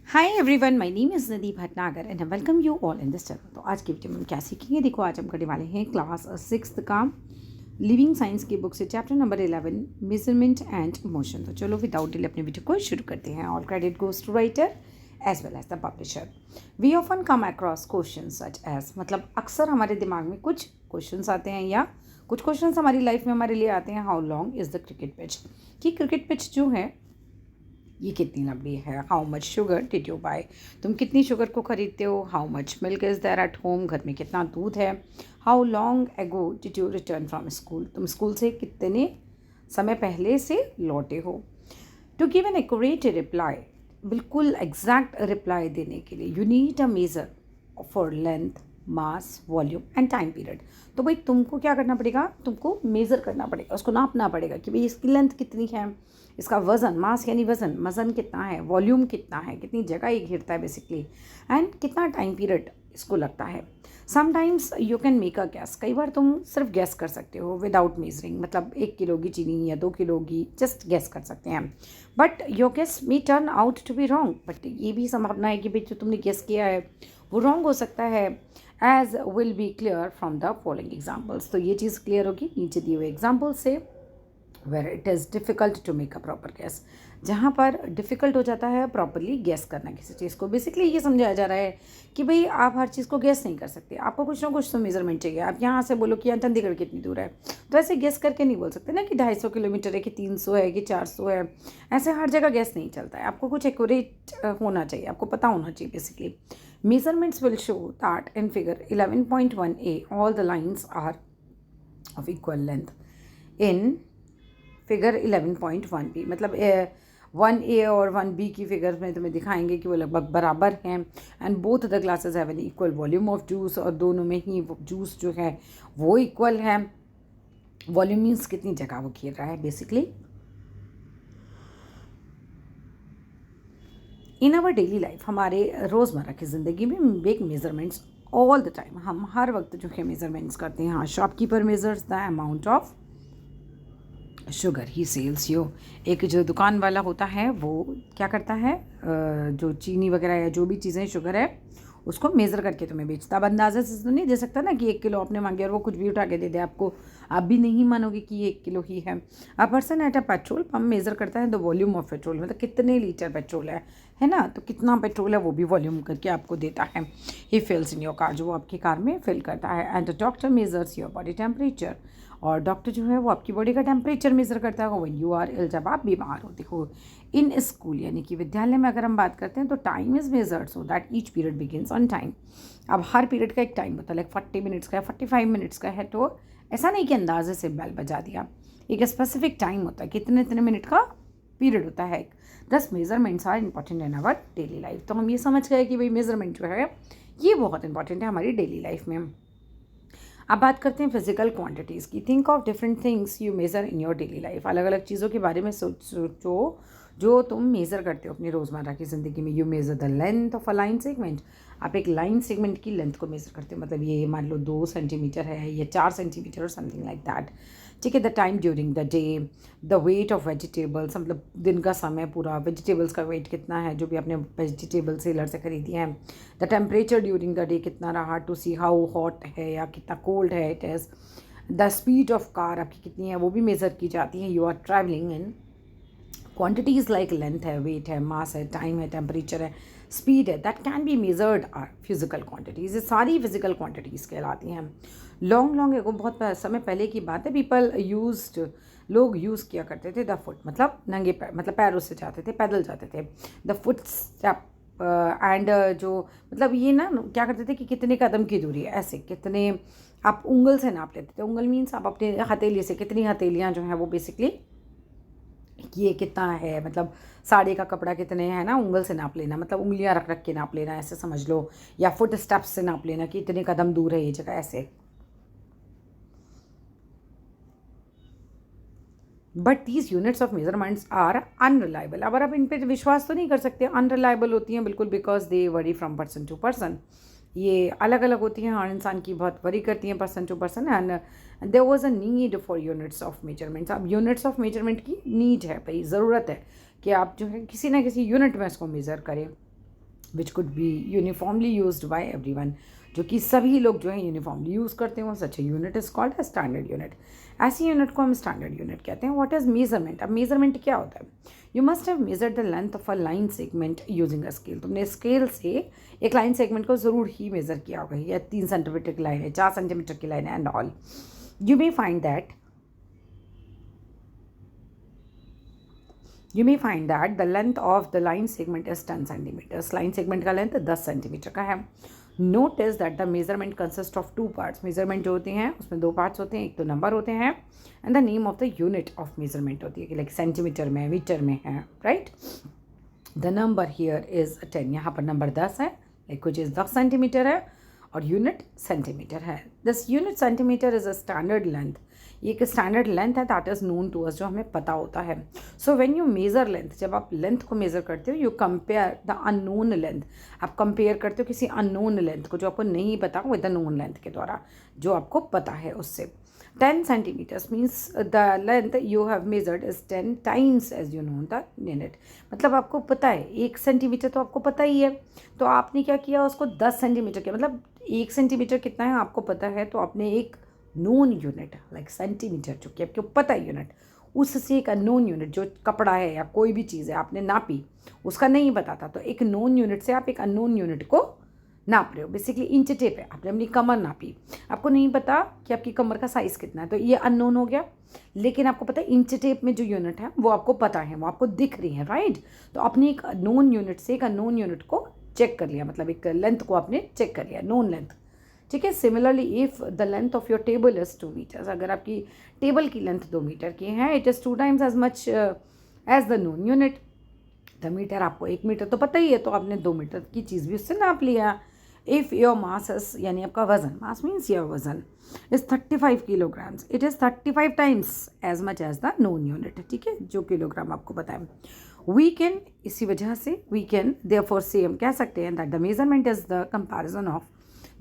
Hi everyone, my name is Nadi Bhatnagar and welcome you all in this channel. तो आज की video में हम क्या सीखेंगे, देखो आज हम करने वाले हैं क्लास 6th का लिविंग साइंस की बुक से chapter number 11 measurement and motion. तो चलो विदाउट डिले अपने वीडियो को शुरू करते हैं। All credit goes to writer as well as the publisher. We often come across question such as, मतलब अक्सर हमारे दिमाग में कुछ क्वेश्चन आते हैं या कुछ क्वेश्चन हमारी लाइफ में हमारे लिए आते हैं। How long is the cricket pitch, कि क्रिकेट पिच जो है ये कितनी लंबी है। How much sugar did you buy, तुम कितनी शुगर को खरीदते हो। How much milk is there at home, घर में कितना दूध है। How long ago did you return from school, तुम स्कूल से कितने समय पहले से लौटे हो। To give an accurate reply, बिल्कुल एग्जैक्ट रिप्लाई देने के लिए you need a measure for length, mass, volume and time period. तो भाई तुमको क्या करना पड़ेगा, तुमको मेज़र करना पड़ेगा, उसको नापना पड़ेगा कि भाई इसकी लेंथ कितनी है, इसका वज़न, मास यानी वज़न, वज़न कितना है, वॉल्यूम कितना है, कितनी जगह ये घेरता है बेसिकली, एंड कितना टाइम पीरियड इसको लगता है। Sometimes you can make a gas, कई बार तुम सिर्फ गैस कर सकते हो विदाउट मेजरिंग, मतलब 1 किलो की चीनी या 2 किलो की जस्ट गैस कर सकते हैं। But your guess may turn out to be wrong, but ये भी संभावना है कि भाई जो तुमने गेस किया है वो रॉन्ग हो सकता है। As will be clear from the following examples, तो ये चीज़ क्लियर होगी नीचे दिए हुए एग्जाम्पल से। Where it is difficult to make a proper guess, जहाँ पर डिफ़िकल्ट हो जाता है प्रॉपरली गैस करना किसी चीज़ को। बेसिकली ये समझाया जा रहा है कि भाई आप हर चीज़ को गैस नहीं कर सकते, आपको कुछ ना कुछ तो मेजरमेंट चाहिए। आप यहाँ से बोलो कि यहाँ चंडीगढ़ कितनी दूर है, तो ऐसे गैस करके नहीं बोल सकते ना कि 250 किलोमीटर है, कि 300 है, कि 400 है। ऐसे हर जगह गैस नहीं चलता है, आपको कुछ एक्यूरेट होना चाहिए, आपको पता होना चाहिए basically. Measurements will show that in figure 11.1a all the lines are of equal length. In figure 11.1b, मतलब 1a और 1b की फिगर में तुम्हें दिखाएंगे कि वो लगभग बराबर हैं। And both the glasses have an equal volume of juice, और दोनों में ही जूस जो है वो इक्वल है। वॉल्यूम मीन्स कितनी जगह वो घेर रहा है basically. In our daily life, हमारे रोज़मर्रा की ज़िंदगी में make measurements all the time, हम हर वक्त जो है मेजरमेंट्स करते हैं। हाँ, shopkeeper measures the amount of sugar he sells you, एक जो दुकान वाला होता है वो क्या करता है, जो चीनी वगैरह या जो भी चीज़ें शुगर है उसको मेज़र करके तुम्हें बेचता। अब अंदाज़े से तो नहीं दे सकता ना कि 1 किलो आपने मांगे और वो कुछ भी उठा के दे दे आपको, आप भी नहीं मानोगे कि ये 1 किलो ही है। A person at a petrol pump measure करता है द वॉल्यूम ऑफ पेट्रोल, मतलब कितने लीटर पेट्रोल है ना, तो कितना पेट्रोल है वो भी वॉल्यूम करके आपको देता है। ही फिल्स इन योर कार, जो वो आपकी कार में फिल करता है। And the doctor measures your body temperature, और डॉक्टर जो है वो आपकी बॉडी का टेम्परेचर मेज़र करता है व्हेन यू आर इल, जब आप बीमार हो। देखो इन स्कूल यानी कि विद्यालय में अगर हम बात करते हैं तो time is measured so that each period begins on time. अब हर पीरियड का एक टाइम होता है, लाइक 40 मिनट्स का है, 45 मिनट्स का है, तो ऐसा नहीं कि अंदाजे से बेल बजा दिया, एक स्पेसिफिक टाइम होता है, कितने इतने मिनट का पीरियड होता है। 10 measurements are important in our daily life, तो हम ये समझ गए कि भाई मेजरमेंट जो है ये बहुत इंपॉर्टेंट है हमारी डेली लाइफ में। अब बात करते हैं फिजिकल क्वांटिटीज़ की। Think of different things you measure in your daily life, अलग अलग चीज़ों के बारे में सोचो जो तुम मेज़र करते हो अपनी रोज़मर्रा की ज़िंदगी में। You measure the length of a line segment, आप एक लाइन सेगमेंट की लेंथ को मेज़र करते हो, मतलब ये मान लो 2 सेंटीमीटर है या 4 सेंटीमीटर और समथिंग लाइक दैट। ठीक है, the time during the day, the weight of vegetables, मतलब दिन का समय पूरा, वेजिटेबल्स का वेट कितना है जो भी आपने वेजिटेबल सेलर से खरीदी है। The temperature during the day कितना रहा, टू सी हाउ हॉट है या कितना कोल्ड है it is. The speed of car आपकी कितनी है वो भी मेज़र की जाती है। You are travelling in quantities like length है, वेट है, मास है, टाइम है, टेम्परेचर है, स्पीड है, that can be measured are physical quantities, ये सारी फिजिकल क्वांटिटीज़ कहलाती हैं। लॉन्ग एक बहुत समय पहले की बात है, पीपल यूज्ड, लोग यूज़ किया करते थे द फुट, मतलब नंगे पैर, मतलब पैरों से जाते थे, पैदल जाते थे। द फुट स्टेप एंड जो मतलब ये ना क्या करते थे कि कितने कदम की दूरी है, ऐसे कितने आप उंगल से नाप लेते थे। उंगल मीन्स आप अपने हथेली से कितनी हथेलियाँ जो हैं वो बेसिकली ये कितना है, मतलब साड़ी का कपड़ा कितने है ना, उंगल से नाप लेना, मतलब उंगलियां रख रख के नाप लेना, ऐसे समझ लो। या फुट स्टेप्स से नाप लेना कि इतने कदम दूर है ये जगह, ऐसे। But these units of measurements are unreliable, अब आप इन पर विश्वास तो नहीं कर सकते, अनरिलायबल होती हैं बिल्कुल, because they vary from person to person, ये अलग अलग होती हैं और इंसान की बहुत वरी करती हैं person to person. And there was a need for units of measurements, अब यूनिट्स ऑफ मेजरमेंट की नीड है, भाई ज़रूरत है कि आप जो है किसी ना किसी यूनिट में इसको मेज़र करें। Which could be uniformly used by everyone, जो कि सभी लोग जो है यूनिफॉर्मली यूज़ करते हो। Such a unit is called a standard unit. ऐसी यूनिट को हम स्टैंडर्ड यूनिट कहते हैं। What is measurement? अब मेजरमेंट क्या होता है? You must have measured the length of a line segment using a scale. तुमने स्केल से एक लाइन सेगमेंट को ज़रूर ही मेज़र किया होगा। या 3 सेंटीमीटर की लाइन है, 4 सेंटीमीटर की लाइन है and all. You may find that the length of the line segment is 10 centimeters. Line segment का लेंथ 10 सेंटीमीटर का है। Notice that the measurement consists of 2 parts. Measurement जो होते हैं उसमें 2 parts होते हैं, एक तो नंबर होते हैं and the name of the unit of measurement होती है कि लाइक सेंटीमीटर में, मीटर में है, right. The number here is 10. यहाँ पर नंबर 10 है, लाइक कुछ इज 10 सेंटीमीटर है और यूनिट सेंटीमीटर है। This unit centimetre is a standard length. ये एक स्टैंडर्ड लेंथ है that is known to us, जो हमें पता होता है। So when you measure length, जब आप लेंथ को मेज़र करते हो, you compare the unknown length. आप कंपेयर करते हो किसी अननोन लेंथ को जो आपको नहीं पता विद द नोन लेंथ के द्वारा, जो आपको पता है उससे। 10 centimeters means the length you have measured is 10 times as you know the unit। मतलब आपको पता है 1 सेंटीमीटर तो आपको पता ही है, तो आपने क्या किया, उसको 10 सेंटीमीटर किया। मतलब 1 सेंटीमीटर कितना है आपको पता है, तो आपने एक नोन यूनिट लाइक सेंटीमीटर जो कि आपको पता है यूनिट, उससे एक अननोन यूनिट जो कपड़ा है या कोई भी चीज़ है आपने नापी, उसका नहीं पता था, तो एक नोन यूनिट से आप एक अननोन यूनिट को नाप रहे हो। बेसिकली इंच टेप है, आपने अपनी कमर नापी, आपको नहीं पता कि आपकी कमर का साइज़ कितना है, तो ये अननोन हो गया। लेकिन आपको पता है इंच टेप में जो यूनिट है वो आपको पता है, वो आपको दिख रही है, राइट। तो अपनी एक नोन यूनिट से एक अननोन यूनिट को चेक कर लिया, मतलब एक लेंथ को आपने चेक कर लिया, नोन लेंथ, ठीक है। Similarly if the length of your table is 2 metres, अगर आपकी टेबल की लेंथ 2 मीटर की है, it is 2 times as much as the known unit। The metre, आपको 1 मीटर तो पता ही है, तो आपने 2 मीटर की चीज़ भी उससे नाप लिया। इफ़ योर मास इज, यानी आपका वजन, मास मीन्स योर वजन is 35 kilograms, it is 35 times as much as the known unit, ठीक है, जो किलोग्राम आपको पता है। वी कैन, इसी वजह से वी कैन देयरफॉर से हम कह सकते हैं that the measurement is the comparison of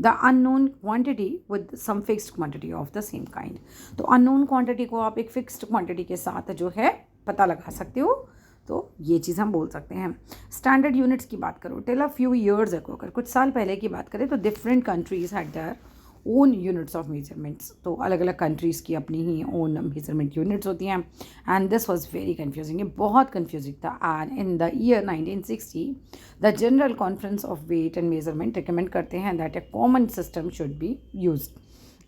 the unknown quantity with some fixed quantity of the same kind. तो अननोन क्वांटिटी को आप एक फिक्स्ड क्वांटिटी के साथ जो है पता लगा सकते हो, तो ये चीज़ हम बोल सकते हैं। स्टैंडर्ड यूनिट्स की बात करो, till a few years ago, अगर कुछ साल पहले की बात करें, तो different countries had their own units of measurements. तो अलग अलग कंट्रीज़ की अपनी ही ओन मेजरमेंट यूनिट्स होती हैं, and this was very confusing. ये बहुत कन्फ्यूजिंग था। And in the year 1960 the general conference of weight and measurement recommend करते हैं that a common system should be use.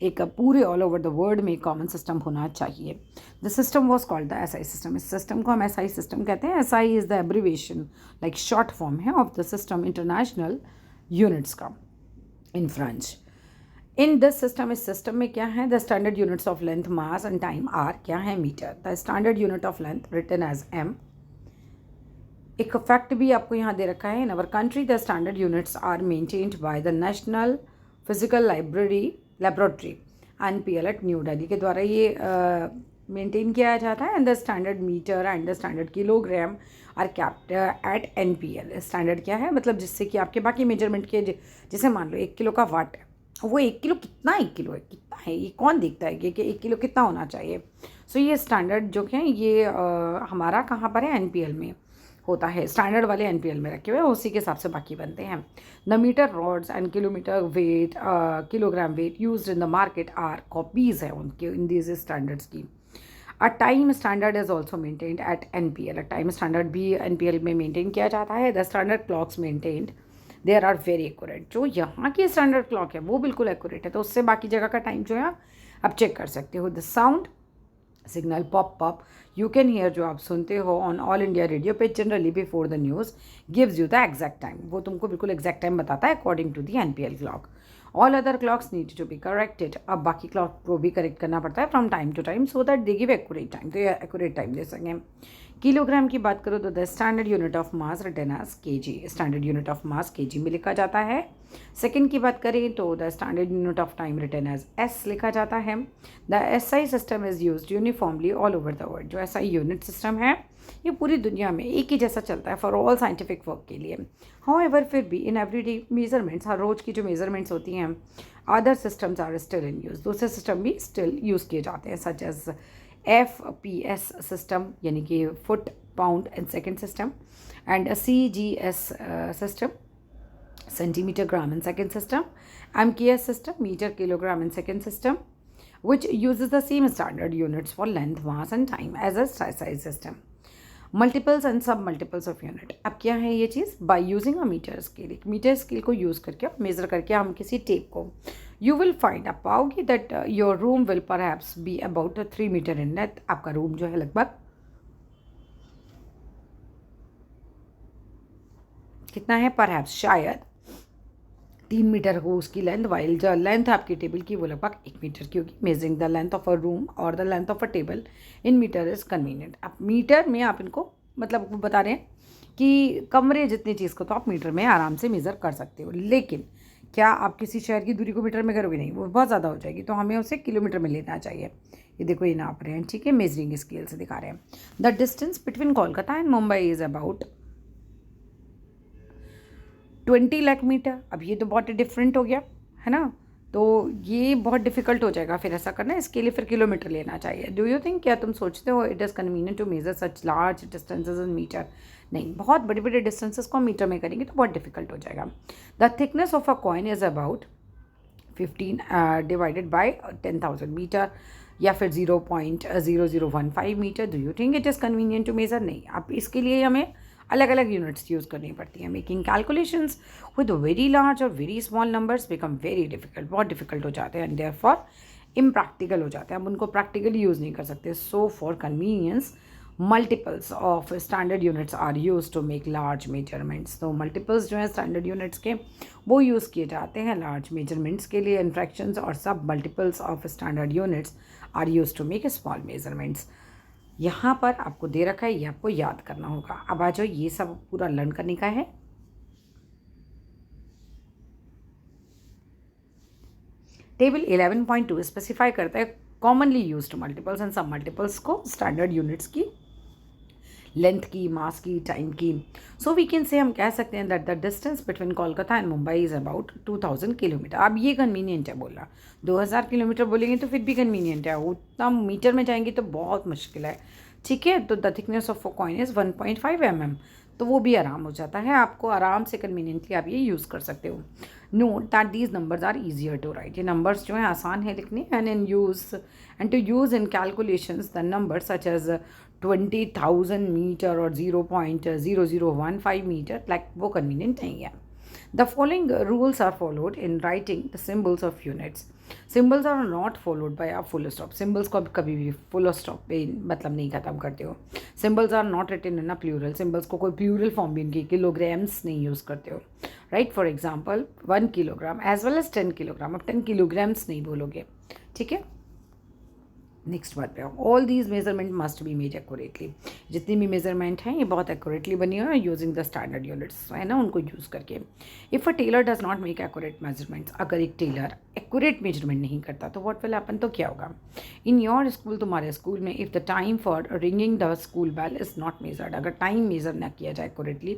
एक पूरे ऑल ओवर द वर्ल्ड में कॉमन सिस्टम होना चाहिए। The system was called the SI system. इस system को हम एसआई सिस्टम कहते हैं। SI is the abbreviation, like short form है of the system international units का in French. In this system, इस सिस्टम में क्या है, the standard units of length, mass and time are, क्या है, metre. The standard unit of length written as M. एक fact भी आपको यहाँ दे रखा है, in our country the standard units are maintained by the national physical laboratory NPL at New Delhi के द्वारा ये मेंटेन किया जाता है। And the standard metre and the standard kilogram are kept at NPL। Standard क्या है, मतलब जिससे कि आपके बाकी मेजरमेंट के, जैसे मान लो 1 किलो का वाट है, वो 1 किलो कितना, 1 किलो है कितना है, ये कौन देखता है कि 1 किलो कितना होना चाहिए। सो ये स्टैंडर्ड जो है ये हमारा कहाँ पर है, NPL में होता है। स्टैंडर्ड वाले NPL में रखे हुए हैं, उसी के हिसाब से बाकी बनते हैं। The metre rods and kilometre weight, kilogram weight used in the market are copies है उनके, इन दीज स्टैंडर्ड्स की। A time standard is also maintained at NPL। Time standard भी NPL में मेंटेन किया जाता है। The standard clocks maintained there are very accurate. जो यहाँ की स्टैंडर्ड क्लॉक है वो बिल्कुल एक्यूरेट है, तो उससे बाकी जगह का टाइम जो है आप चेक कर सकते हो। The sound signal pop you can hear, जो आप सुनते हो ऑन ऑल इंडिया रेडियो पे generally before the news, gives you the exact time. वो तुमको बिल्कुल एग्जैक्ट टाइम बताता है according to the NPL clock. All other clocks need to be corrected. अब बाकी क्लॉक को भी करेक्ट करना पड़ता है from time to time, so that they give accurate time, तो ये एक्यूरेट टाइम दे सकें। किलोग्राम की बात करो तो the standard unit of mass written as kg। Standard unit of mass kg में लिखा जाता है। सेकंड की बात करें तो the standard unit of time written as S लिखा जाता है। The SI system is used uniformly all over the world. जो SI यूनिट सिस्टम है ये पूरी दुनिया में एक ही जैसा चलता है फॉर ऑल साइंटिफिक वर्क के लिए। हाउएवर फिर भी इन एवरीडे मेजरमेंट्स, हर रोज़ की जो मेजरमेंट्स होती हैं, other systems are still in use. दूसरे सिस्टम भी स्टिल यूज़ किए जाते हैं, सच एज FPS सिस्टम, यानी कि foot, pound and second system, and CGS system, centimeter, gram and second system, MKS system, meter, kilogram and second system, which uses the same standard units for length, mass and time as a size system. Multiples and sub multiples of unit. अब क्या है ये चीज़? By using a metre scale. एक metre scale को use करके measure करके हम किसी टेप को यू विल फाइंड आप पाओगे that your room will perhaps be about 3 metres in length. आपका रूम जो है लगभग कितना है? परहैप्स शायद 3 मीटर हो उसकी लेंथ, वाइल जो लेंथ आपकी टेबल की वो लगभग 1 मीटर की होगी. Measuring the length of a room और the length of a table in metre is convenient. अब मीटर में आप इनको मतलब बता रहे हैं कि कमरे जितनी चीज़ को तो आप मीटर में आराम से मेज़र कर सकते हो. लेकिन क्या आप किसी शहर की दूरी को मीटर में करोगे? नहीं, वो बहुत ज़्यादा हो जाएगी. तो हमें उसे किलोमीटर में लेना चाहिए. ये देखो ये नाप रहे हैं, ठीक है, मेजरिंग स्केल से दिखा रहे हैं. The distance between Kolkata and Mumbai is about 20 lakh metres. अब ये तो बहुत डिफरेंट हो गया है ना. तो ये बहुत डिफिकल्ट हो जाएगा फिर ऐसा करना. इसके लिए फिर किलोमीटर लेना चाहिए. डू यू थिंक, क्या तुम सोचते हो it is convenient to measure such large distances in metres? नहीं, बहुत बड़े बड़े डिस्टेंसेस को मीटर में करेंगे तो बहुत डिफिकल्ट हो जाएगा. The thickness of a coin is about 15 divided by 10,000 metre या फिर 0.0015 metre. Do you think it is convenient to measure? नहीं. अब इसके लिए हमें अलग अलग यूनिट्स यूज़ करनी पड़ती हैं. Making calculations with very large और very small numbers become very difficult. बहुत डिफिकल्ट हो जाते हैं एंड देयरफॉर इम्प्रैक्टिकल हो जाते हैं. हम उनको प्रैक्टिकली यूज़ नहीं कर सकते. So for convenience multiples of standard units are use to make large measurements. तो मल्टीपल्स जो हैं स्टैंडर्ड यूनिट्स के वो यूज़ किए जाते हैं लार्ज मेजरमेंट्स के लिए. इन फ्रैक्शंस और सब multiples of standard units are use to make small measurements. यहाँ पर आपको दे रखा है, ये आपको याद करना होगा. अब आ जाओ, ये सब पूरा लर्न करने का है. टेबल 11.2 स्पेसिफाई करता है commonly used multiples and sub multiples को, स्टैंडर्ड यूनिट्स की, लेंथ की, मास की, टाइम की. सो वी कैन से हम कह सकते हैं that the distance between Kolkata and Mumbai is about 2000 kilometre. अब ये कन्वीनियंट है बोला. 2000 किलोमीटर बोलेंगे तो फिर भी कन्वीनियंट है. उतना मीटर में जाएंगे तो बहुत मुश्किल है. ठीक है. तो the thickness of a coin is 1.5 mm. तो वो भी आराम हो जाता है. आपको आराम से कन्वीनियंटली आप ये यूज़ कर सकते हो. Note that these numbers are easier to write. ये नंबर्स जो हैं आसान है लिखने. And to use in calculations the number such as 20,000 metre और 0.0015 मीटर लाइक वो कन्वीनियंट नहीं है. The following rules are followed in writing the symbols of units. Symbols are not followed by a full stop. Symbols को कभी भी full stop पे मतलब नहीं ख़त्म करते हो. Symbols are not written in a plural. Symbols को कोई प्लूरल फॉर्म भी उनकी किलोग्राम्स नहीं यूज़ करते हो. Right. For example 1 kilogram as well as 10 kilogram. अब 10 किलोग्राम्स नहीं बोलोगे. ठीक है. नेक्स्ट बात पे all these measurement must be made accurately. जितनी भी मेजरमेंट हैं ये बहुत एक्यूरेटली बनी हुई है यूजिंग द स्टैंडर्ड यूनिट्स है ना, उनको यूज़ करके. If a tailor does not make accurate measurements, अगर एक टेलर एक्यूरेट मेजरमेंट नहीं करता तो व्हाट विल हैपन, तो क्या होगा. इन योर स्कूल, तुम्हारे स्कूल में, if the time for ringing the school bell is not measured, अगर टाइम मेजर ना किया जाए एक्यूरेटली,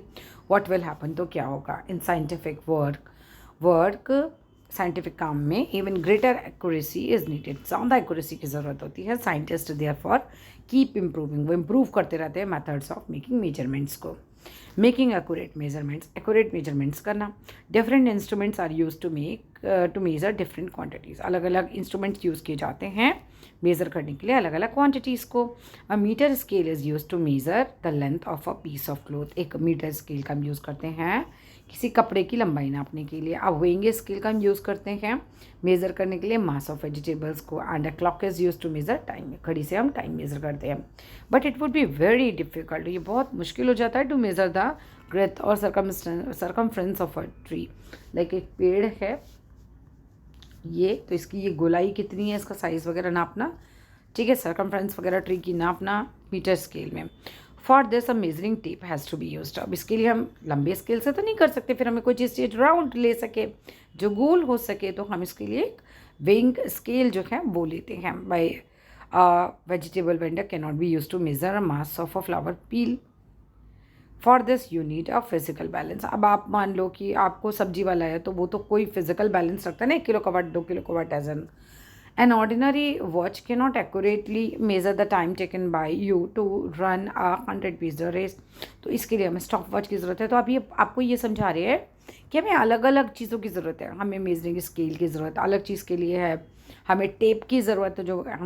व्हाट विल हैपन, तो क्या होगा. इन साइंटिफिक वर्क साइंटिफिक काम में even greater accuracy is needed. ज़्यादा एक्यूरेसी की ज़रूरत होती है. Scientist therefore keep improving. वो इम्प्रूव करते रहते हैं मेथड्स ऑफ मेकिंग मेजरमेंट्स को. मेकिंग एक्यूरेट मेजरमेंट्स करना. Different instruments are use to measure different quantities. अलग अलग इंस्ट्रूमेंट्स यूज़ किए जाते हैं मेज़र करने के लिए अलग अलग क्वांटिटीज़ को. A metre scale is use to measure the length of a piece of cloth. एक मीटर स्केल का हम यूज़ करते हैं किसी कपड़े की लंबाई नापने के लिए. अब वेइंग स्केल का हम यूज़ करते हैं मेज़र करने के लिए मास ऑफ वेजिटेबल्स को. And a clock is use to measure time. घड़ी से हम टाइम मेज़र करते हैं. But it would be very difficult. ये बहुत मुश्किल हो जाता है टू मेज़र द ब्रेथ और circumference of a tree. Like एक पेड़ है ये, तो इसकी ये गोलाई कितनी है, इसका साइज़ वगैरह नापना. ठीक है. सरकमफ्रेंस वगैरह ट्री की नापना मीटर स्केल में. For this a measuring tape has to be used. अब इसके लिए हम लंबे स्केल से तो नहीं कर सकते. फिर हमें कोई चीज़ राउंड ले सके जो गोल हो सके, तो हम इसके लिए एक वेइंग स्केल जो है वो लेते हैं. By vegetable vendor can not be use to measure a mass of a flower peel. For this you need a physical balance. अब आप मान लो कि आपको सब्जी वाला है तो वो तो कोई फिजिकल बैलेंस रखता है ना, 1 किलो का वाट 2 किलो का what as an An ordinary watch cannot accurately measure the time taken by you to run a 100 meter race. तो इसके लिए हमें स्टॉप वॉच की ज़रूरत है। तो आप ये आपको ये समझा रहे हैं कि हमें अलग अलग चीज़ों की ज़रूरत है। हमें मेजरिंग स्केल की ज़रूरत अलग चीज़ के लिए है, हमें टेप की ज़रूरत है,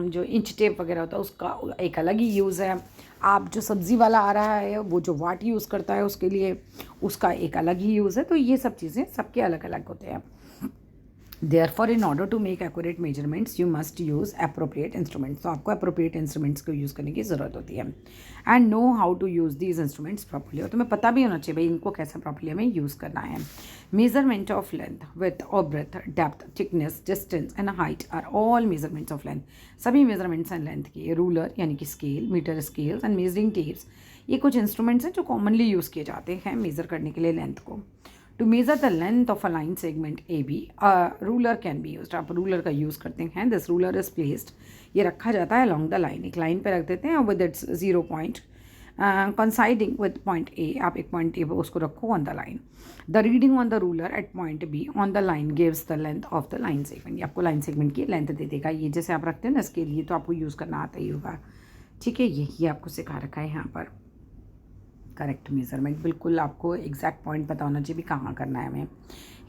जो इंच टेप वगैरह होता है उसका एक अलग ही यूज़ है। आप जो सब्ज़ी वाला आ रहा है वो जो वाट यूज़ करता है उसके लिए उसका एक अलग ही यूज़ है। तो ये सब चीज़ें सबके अलग अलग होते हैं। Therefore, in order to make accurate measurements, you must use appropriate instruments. तो आपको appropriate instruments को यूज़ करने की ज़रूरत होती है and know how to use these instruments properly. और तुम्हें पता भी होना चाहिए भाई इनको कैसे properly हमें यूज़ करना है। Measurement of length, width or breadth, depth, thickness, distance and height are all measurements of length. सभी measurements हैं length के। रूलर यानी कि scale, metre scales and measuring tapes ये कुछ इंस्ट्रूमेंट्स हैं जो कॉमनली यूज़ किए जाते हैं मेज़र करने के लिए लेंथ को। To measure the length of a line segment A B ruler can be use. आप रूलर का यूज़ करते हैं। दिस रूलर इज प्लेस्ड, ये रखा जाता है अलॉन्ग द लाइन, एक लाइन पे रख देते हैं with its 0 point coinciding with point A. आप एक पॉइंट ए पर उसको रखो on the line. The reading on the ruler at point B on the line gives the length of the line segment. ये आपको लाइन सेगमेंट की length दे देगा। ये जैसे आप रखते हैं ना इसके लिए तो आपको यूज़ करना आता ही होगा। ठीक है, यही आपको सिखा रखा है यहाँ पर। करेक्ट मेजरमेंट, बिल्कुल आपको एग्जैक्ट पॉइंट पता होना चाहिए भी कहाँ करना है हमें।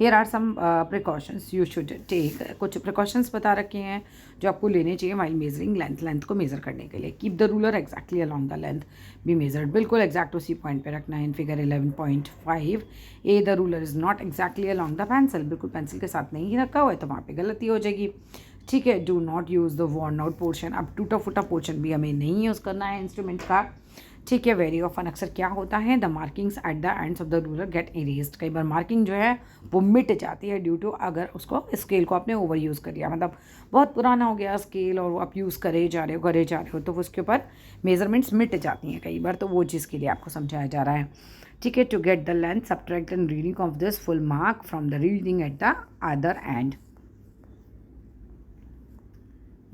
Here are some precautions you should take. कुछ प्रिकॉशंस बता रखे हैं जो आपको लेने चाहिए वाइल मेजरिंग लेंथ को मेज़र करने के लिए। Keep the ruler exactly along the length be measured, बिल्कुल एग्जैक्ट उसी पॉइंट पे रखना है। In figure 11.5 A the ruler is not exactly along the pencil, बिल्कुल पेंसिल के साथ नहीं रखा हुआ है तो वहाँ पर गलती हो जाएगी। ठीक है, do not use the worn out portion. अब टूटा फूटा पोर्शन भी हमें नहीं यूज़ करना है इंस्ट्रूमेंट का। ठीक है, वेरी ऑफन अक्सर क्या होता है the markings at the ends of the ruler get erased. कई बार मार्किंग जो है वो मिट जाती है ड्यू टू अगर उसको स्केल को आपने ओवर यूज़ कर लिया, मतलब बहुत पुराना हो गया स्केल और आप यूज़ करे जा रहे हो तो उसके ऊपर मेजरमेंट्स मिट जाती हैं कई बार। तो वो चीज़ के लिए आपको समझाया जा रहा है। ठीक है, to get the length subtract end reading of this full mark from the reading at the other end.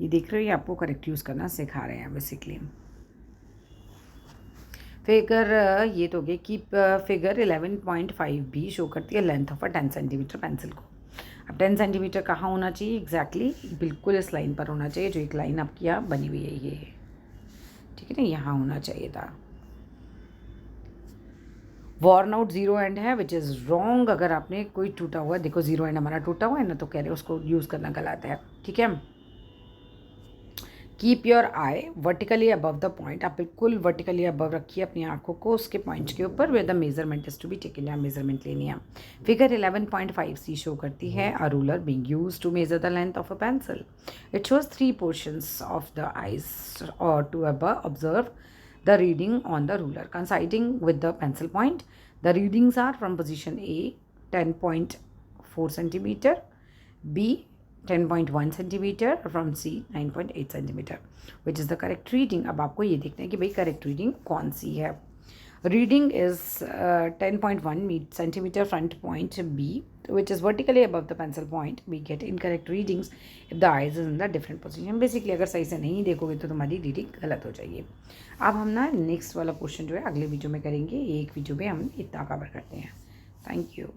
ये देख रहे हो, ये आपको करेक्ट यूज़ करना सिखा रहे हैं बेसिकली। फिगर ये तो हो गया कि फिगर 11.5 भी शो करती है length of a 10 centimetre pencil को। अब 10 सेंटीमीटर कहाँ होना चाहिए एग्जैक्टली बिल्कुल इस लाइन पर होना चाहिए जो एक लाइन आपकी यहाँ बनी हुई है ये। ठीक है ना, यहाँ होना चाहिए था। वॉर्न आउट 0 एंड है विच इज़ रॉन्ग। अगर आपने कोई टूटा हुआ, देखो 0 एंड हमारा टूटा हुआ है ना तो कह रहे उसको यूज़ करना गलत है। ठीक है, keep your I vertically above the point. आप बिल्कुल वर्टिकली अबव रखिए अपनी आंखों को उसके पॉइंट के ऊपर where the measurement is to be taken. यहाँ मेजरमेंट लेनी है। फिगर 11.5 सी शो करती है a ruler being used to measure the length of a pencil. It shows 3 portions of the eyes और to above observe the reading on the ruler coinciding with the pencil point. The readings are from position A 10.4 centimetre, B 10.1 centimetre, from C 9.8 centimetre which is the correct reading. अब आपको ये देखना है कि भाई correct reading कौन सी है। Reading is 10.1 centimetre front point B which is vertically above the pencil point. We get incorrect readings if the eyes is in the different position. Basically अगर सही से नहीं देखोगे तो तुम्हारी रीडिंग गलत हो जाएगी। अब हम ना नेक्स्ट वाला क्वेश्चन जो है अगले वीडियो में करेंगे। एक वीडियो में हम इतना कवर करते हैं। Thank you.